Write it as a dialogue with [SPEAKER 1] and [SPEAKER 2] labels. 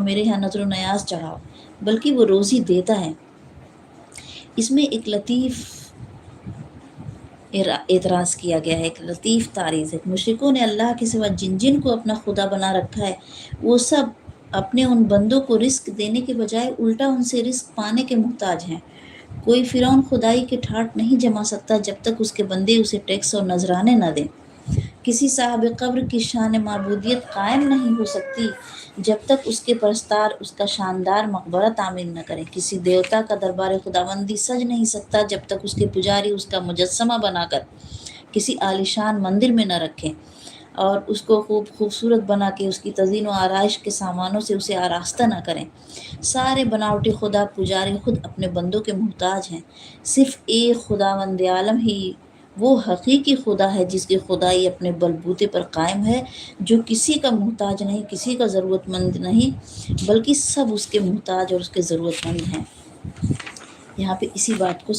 [SPEAKER 1] میرے یہاں نظر و نیاز چڑھاؤ، بلکہ وہ روزی دیتا ہے۔ اس میں ایک لطیف اعتراض کیا گیا ہے، ایک لطیف تعریض ہے۔ مشرکوں نے اللہ کے سوا جن جن کو اپنا خدا بنا رکھا ہے، وہ سب اپنے ان بندوں کو رزق دینے کے بجائے الٹا ان سے رزق پانے کے محتاج ہیں۔ کوئی فرعون خدائی کے ٹھاٹ نہیں جما سکتا جب تک اس کے بندے اسے ٹیکس اور نذرانے نہ دیں۔ کسی صاحب قبر کی شان معبودیت قائم نہیں ہو سکتی جب تک اس کے پرستار اس کا شاندار مقبرہ تعمیر نہ کریں۔ کسی دیوتا کا دربار خداوندی سج نہیں سکتا جب تک اس کے پجاری اس کا مجسمہ بنا کر کسی عالیشان مندر میں نہ رکھیں اور اس کو خوبصورت بنا کے اس کی تزئین و آرائش کے سامانوں سے اسے آراستہ نہ کریں۔ سارے بناوٹی خدا پجاری خود اپنے بندوں کے محتاج ہیں۔ صرف ایک خداوند عالم ہی وہ حقیقی خدا ہے جس کی خدائی اپنے بلبوتے پر قائم ہے، جو کسی کا محتاج نہیں، کسی کا ضرورت مند نہیں، بلکہ سب اس کے محتاج اور اس کے ضرورت مند ہیں۔ یہاں پہ اسی بات کو